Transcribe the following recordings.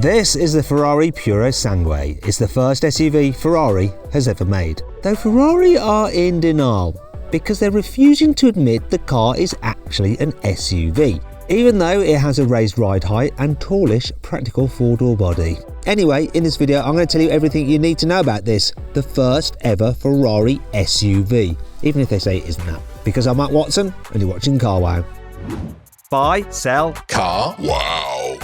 This is the Ferrari Puro-Sangue. It's the first SUV Ferrari has ever made. Though Ferrari are in denial because they're refusing to admit the car is actually an SUV, even though it has a raised ride height and tallish practical four-door body. Anyway, in this video I'm going to tell you everything you need to know about this, the first ever Ferrari SUV, even if they say it isn't that. Because I'm Matt Watson and you're watching Car Wow. Buy, sell, Car Wow.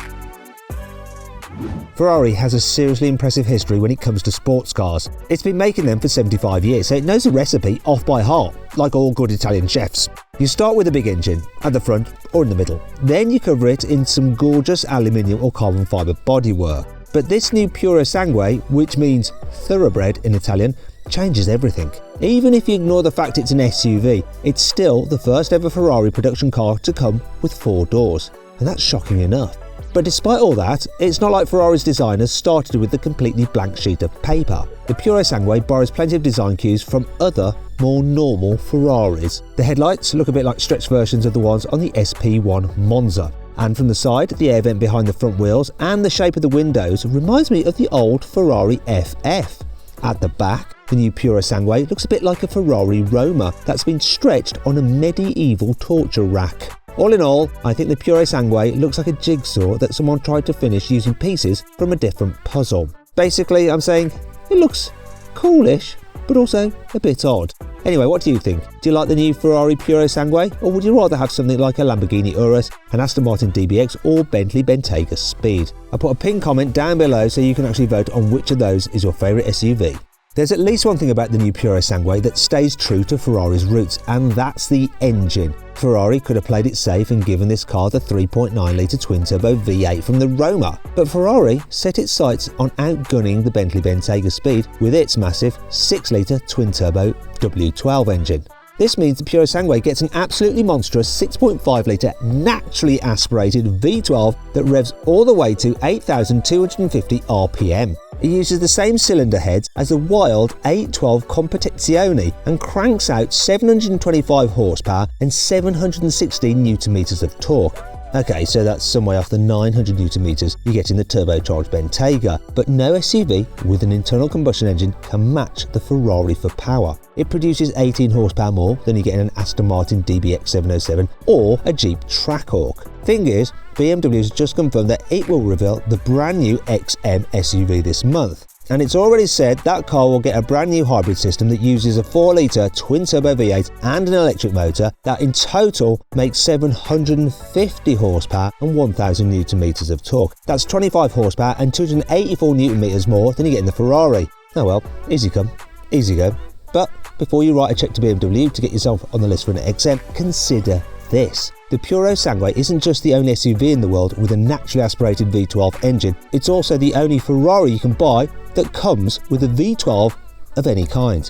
Ferrari has a seriously impressive history when it comes to sports cars. It's been making them for 75 years, so it knows the recipe off by heart, like all good Italian chefs. You start with a big engine, at the front or in the middle. Then you cover it in some gorgeous aluminium or carbon fibre bodywork. But this new Puro-Sangue, which means thoroughbred in Italian, changes everything. Even if you ignore the fact it's an SUV, it's still the first ever Ferrari production car to come with 4 doors. And that's shocking enough. But despite all that, it's not like Ferrari's designers started with a completely blank sheet of paper. The Puro-Sangue borrows plenty of design cues from other, more normal Ferraris. The headlights look a bit like stretched versions of the ones on the SP1 Monza. And from the side, the air vent behind the front wheels and the shape of the windows reminds me of the old Ferrari FF. At the back, the new Puro-Sangue looks a bit like a Ferrari Roma that's been stretched on a medieval torture rack. All in all, I think the Puro-Sangue looks like a jigsaw that someone tried to finish using pieces from a different puzzle. Basically, I'm saying it looks coolish, but also a bit odd. Anyway, what do you think? Do you like the new Ferrari Puro-Sangue, or would you rather have something like a Lamborghini Urus, an Aston Martin DBX, or Bentley Bentayga Speed? I'll put a pinned comment down below so you can actually vote on which of those is your favourite SUV. There's at least one thing about the new Puro-Sangue that stays true to Ferrari's roots, and that's the engine. Ferrari could have played it safe and given this car the 3.9-litre twin-turbo V8 from the Roma, but Ferrari set its sights on outgunning the Bentley Bentayga Speed with its massive 6-litre twin-turbo W12 engine. This means the Puro-Sangue gets an absolutely monstrous 6.5-litre naturally aspirated V12 that revs all the way to 8,250 RPM. It uses the same cylinder heads as the wild 812 Competizione and cranks out 725 horsepower and 716 Nm of torque. Okay, so that's some way off the 900 Nm you get in the turbocharged Bentayga, but no SUV with an internal combustion engine can match the Ferrari for power. It produces 18 horsepower more than you get in an Aston Martin DBX 707 or a Jeep Trackhawk. Thing is, BMW has just confirmed that it will reveal the brand new XM SUV this month. And it's already said that car will get a brand new hybrid system that uses a 4-litre twin-turbo V8 and an electric motor that in total makes 750 horsepower and 1,000 Nm of torque. That's 25 horsepower and 284 Nm more than you get in the Ferrari. Oh well, easy come, easy go. But before you write a check to BMW to get yourself on the list for an XM, consider this. The Puro-Sangue isn't just the only SUV in the world with a naturally aspirated V12 engine, it's also the only Ferrari you can buy that comes with a V12 of any kind.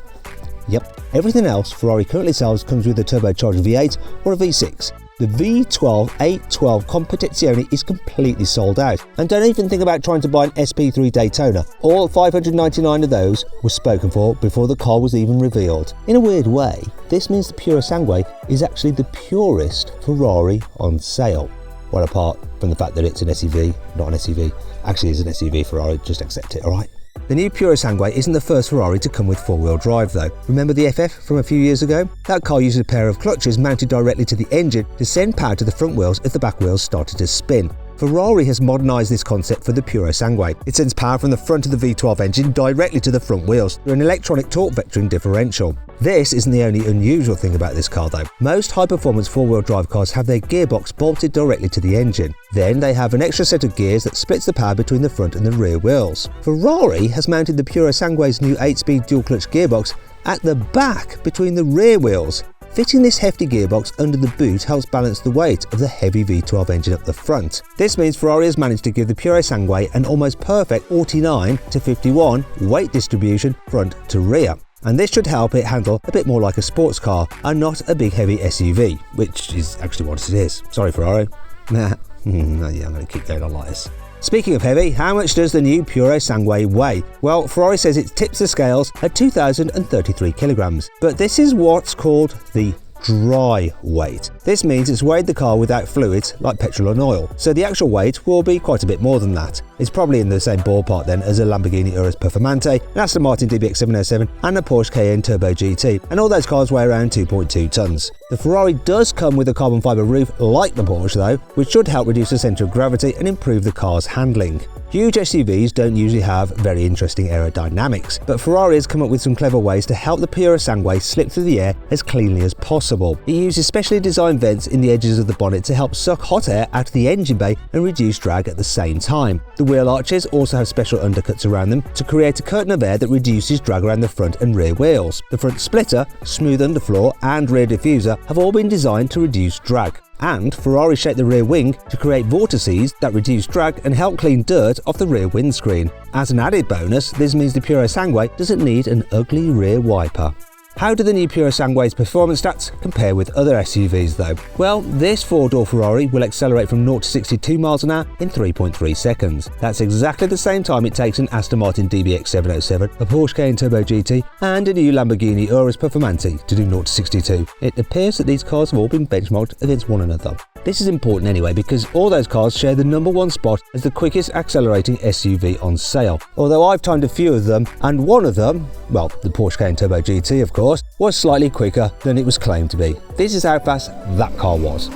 Yep, everything else Ferrari currently sells comes with a turbocharged V8 or a V6. The V12 812 Competizione is completely sold out, and don't even think about trying to buy an SP3 Daytona. All 599 of those were spoken for before the car was even revealed. In a weird way, this means the Puro-Sangue is actually the purest Ferrari on sale. Well, apart from the fact that it's an SUV, not an SUV. Actually, it's an SUV Ferrari, just accept it, alright? The new Puro-Sangue isn't the first Ferrari to come with 4-wheel drive though. Remember the FF from a few years ago? That car used a pair of clutches mounted directly to the engine to send power to the front wheels if the back wheels started to spin. Ferrari has modernised this concept for the Puro-Sangue. It sends power from the front of the V12 engine directly to the front wheels through an electronic torque vectoring differential. This isn't the only unusual thing about this car though. Most high-performance 4-wheel drive cars have their gearbox bolted directly to the engine. Then they have an extra set of gears that splits the power between the front and the rear wheels. Ferrari has mounted the Puro-Sangue's new 8-speed dual-clutch gearbox at the back between the rear wheels. Fitting this hefty gearbox under the boot helps balance the weight of the heavy V12 engine up the front. This means Ferrari has managed to give the Puro-Sangue an almost perfect 49 to 51 weight distribution front to rear. And this should help it handle a bit more like a sports car and not a big heavy SUV, which is actually what it is. Sorry Ferrari. Yeah, I'm going to keep going on like this. Speaking of heavy, how much does the new Puro-Sangue weigh? Well, Ferrari says it tips the scales at 2,033 kilograms, but this is what's called the dry weight. This means it's weighed the car without fluids like petrol and oil, so the actual weight will be quite a bit more than that. It's probably in the same ballpark then as a Lamborghini Urus Performante, an Aston Martin DBX 707 and a Porsche Cayenne Turbo GT, and all those cars weigh around 2.2 tonnes. The Ferrari does come with a carbon fibre roof like the Porsche though, which should help reduce the centre of gravity and improve the car's handling. Huge SUVs don't usually have very interesting aerodynamics, but Ferrari has come up with some clever ways to help the Purasangue slip through the air as cleanly as possible. It uses specially designed vents in the edges of the bonnet to help suck hot air out of the engine bay and reduce drag at the same time. The wheel arches also have special undercuts around them to create a curtain of air that reduces drag around the front and rear wheels. The front splitter, smooth underfloor and rear diffuser have all been designed to reduce drag. And Ferrari shaped the rear wing to create vortices that reduce drag and help clean dirt off the rear windscreen. As an added bonus, this means the Purasangue doesn't need an ugly rear wiper. How do the new Purasangue's performance stats compare with other SUVs though? Well, this four-door Ferrari will accelerate from 0 to 62 miles an hour in 3.3 seconds. That's exactly the same time it takes an Aston Martin DBX 707, a Porsche Cayenne Turbo GT and a new Lamborghini Urus Performante to do 0 to 62. It appears that these cars have all been benchmarked against one another. This is important anyway because all those cars share the #1 spot as the quickest accelerating SUV on sale. Although I've timed a few of them, and one of them, well, the Porsche Cayenne Turbo GT of course, was slightly quicker than it was claimed to be. This is how fast that car was.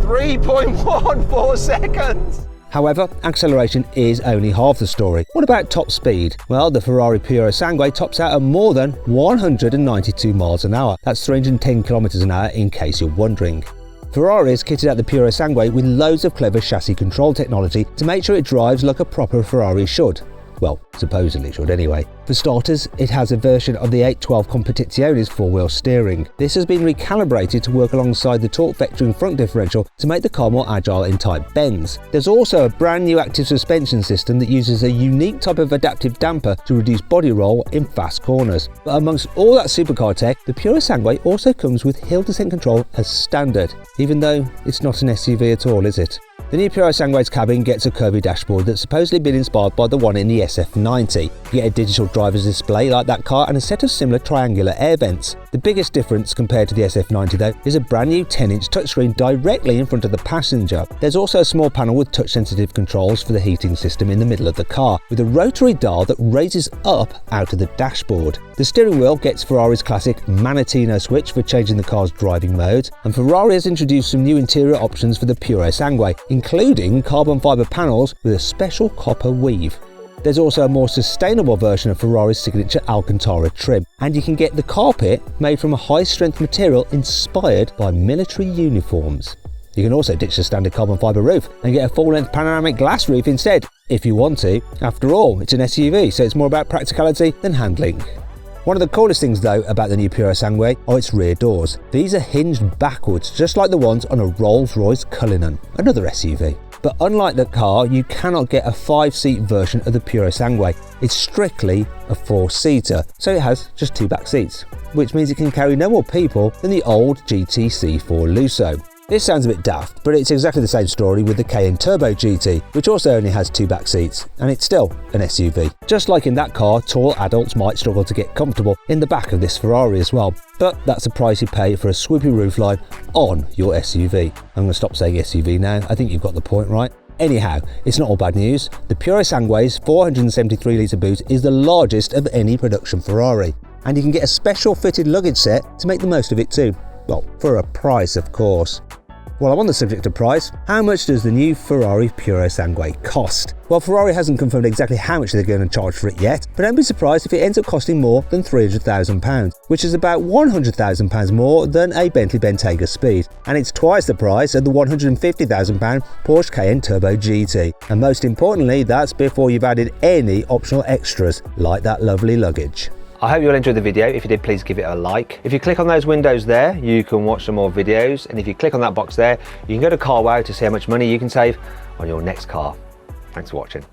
3.14 seconds! However, acceleration is only half the story. What about top speed? Well, the Ferrari Purasangue tops out at more than 192 miles an hour. That's 310 kilometers an hour in case you're wondering. Ferrari has kitted out the Purasangue with loads of clever chassis control technology to make sure it drives like a proper Ferrari should. Well, supposedly should anyway. For starters, it has a version of the 812 Competizione's four-wheel steering. This has been recalibrated to work alongside the torque vectoring front differential to make the car more agile in tight bends. There's also a brand new active suspension system that uses a unique type of adaptive damper to reduce body roll in fast corners. But amongst all that supercar tech, the Purasangue also comes with hill descent control as standard, even though it's not an SUV at all, is it? The new Purasangue's cabin gets a curvy dashboard that's supposedly been inspired by the one in the SF90. You get a digital driver's display like that car and a set of similar triangular air vents. The biggest difference compared to the SF90 though is a brand new 10-inch touchscreen directly in front of the passenger. There's also a small panel with touch-sensitive controls for the heating system in the middle of the car, with a rotary dial that raises up out of the dashboard. The steering wheel gets Ferrari's classic Manettino switch for changing the car's driving modes, and Ferrari has introduced some new interior options for the Purasangue, including carbon fibre panels with a special copper weave. There's also a more sustainable version of Ferrari's signature Alcantara trim, and you can get the carpet made from a high-strength material inspired by military uniforms. You can also ditch the standard carbon fibre roof and get a full-length panoramic glass roof instead, if you want to. After all, it's an SUV, so it's more about practicality than handling. One of the coolest things though about the new Purasangue are its rear doors. These are hinged backwards, just like the ones on a Rolls-Royce Cullinan, another SUV. But unlike the car, you cannot get a 5-seat version of the Purasangue. It's strictly a 4-seater, so it has just 2 back seats, which means it can carry no more people than the old GTC4 Lusso. This sounds a bit daft, but it's exactly the same story with the Cayenne Turbo GT, which also only has 2 back seats, and it's still an SUV. Just like in that car, tall adults might struggle to get comfortable in the back of this Ferrari as well, but that's the price you pay for a swoopy roofline on your SUV. I'm going to stop saying SUV now, I think you've got the point right. Anyhow, it's not all bad news. The Purasangue's 473-litre boot is the largest of any production Ferrari, and you can get a special fitted luggage set to make the most of it too. Well, for a price of course. While I'm on the subject of price, how much does the new Ferrari Purasangue cost? Well, Ferrari hasn't confirmed exactly how much they're going to charge for it yet, but don't be surprised if it ends up costing more than £300,000, which is about £100,000 more than a Bentley Bentayga Speed, and it's twice the price of the £150,000 Porsche Cayenne Turbo GT. And most importantly, that's before you've added any optional extras, like that lovely luggage. I hope you all enjoyed the video. If you did, please give it a like. If you click on those windows there, you can watch some more videos. And if you click on that box there, you can go to CarWow to see how much money you can save on your next car. Thanks for watching.